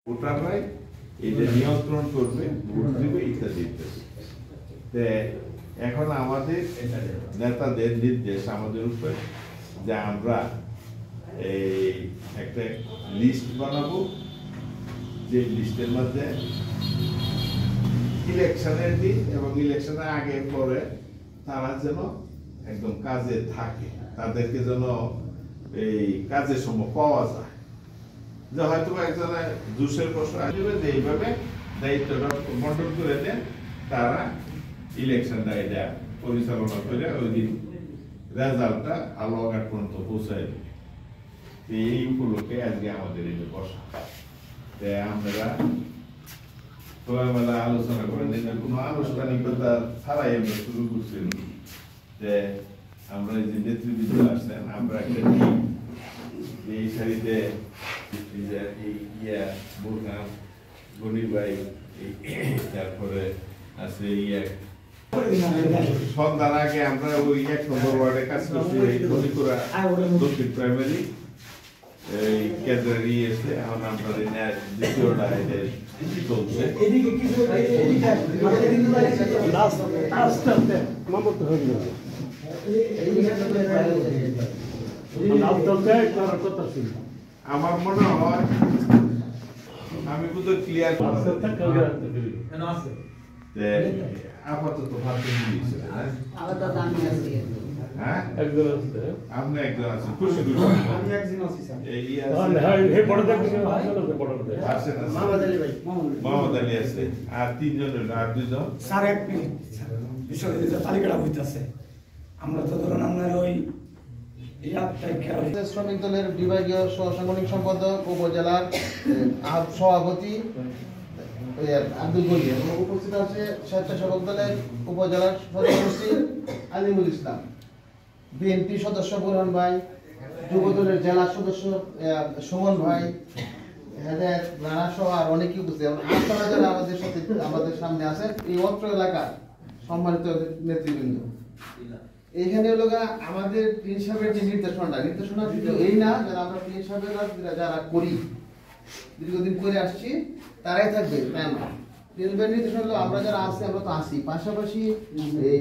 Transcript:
ভোটাররাই এটা নিয়ন্ত্রণ করবে, ভোট দিবে ইত্যাদি ইত্যাদি। এখন আমাদের নেতাদের নির্দেশ আমাদের উপরে যে আমরা এই একটা লিস্ট বানাবো, যে লিস্টের মধ্যে ইলেকশনের দিন এবং ইলেকশনের আগে পরে তারা যেন একদম কাজে থাকে, তাদেরকে যেন এই কাজের সময় পাওয়া যায়। যে হয়তো একজনের জুসের প্রশ্ন আসবে যে এইভাবে দায়িত্বটা বন্টন করে দেন, তারা ইলেকশনটা এটা পরিচালনা করে ওই দিন রেজাল্টটা আলোঘাট পর্যন্ত পৌঁছায় দেবে। এই উপলক্ষে আজকে আমাদের এই বসা, আমরা খোলামেলা আলোচনা করেন, এটা কোনো আনুষ্ঠানিকতা ছাড়াই আমরা শুরু করছিলাম যে আমরা যে নেতৃবৃন্দ আসছেন, আমরা একটা টিম এই সারিতে তারপরে আছে সন্ধ্যার আগে আমরা ওই 1 নম্বর ওয়ার্ডে কাজ করছি, গণিপুরা দক্ষিণ প্রাইমারি এই কেন্দ্রের এসে এখন আমরা দ্বিতীয়টা এদের চলছে। আমার মনে হয় আমি বোধহয় ক্লিয়ার আপাতত আপনি একজন আছেন, খুশি মোহাম্মদ আলী আছে, আর 3 জনের, আর 2 জন স্যার এক মিনিট তালিকাটা হইতেছে। আমরা তো ধরুন আপনার ওই শ্রমিক দলের বিভাগীয় সাংগঠনিক সম্পাদক, উপজেলার সভাপতি আব্দুল গনি এবং উপস্থিত আছে স্বেচ্ছাসেবক দলের উপজেলার সদস্য আলিমুল ইসলাম, বিএনপি সদস্য বুরহান ভাই, যুব দলের জেলা সদস্য সুমন ভাই, হেদায়েত রানা সহ আর অনেকে উপস্থিত। আপনারা যারা আমাদের সাথে আমাদের সামনে আছেন, এই অত্র এলাকার সম্মানিত নেতৃবৃন্দ, এইখানে হলো আমাদের প্রিন্স সাহেবের যে নির্দেশনা কিন্তু এই না যারা আমরা প্রিন্স সাহেবের যারা করি, দীর্ঘদিন করে আসছি, তারাই থাকবে। প্রিন্স সাহেবের নির্দেশনা হলো আমরা যারা আছি আমরা তো আসি, পাশাপাশি এই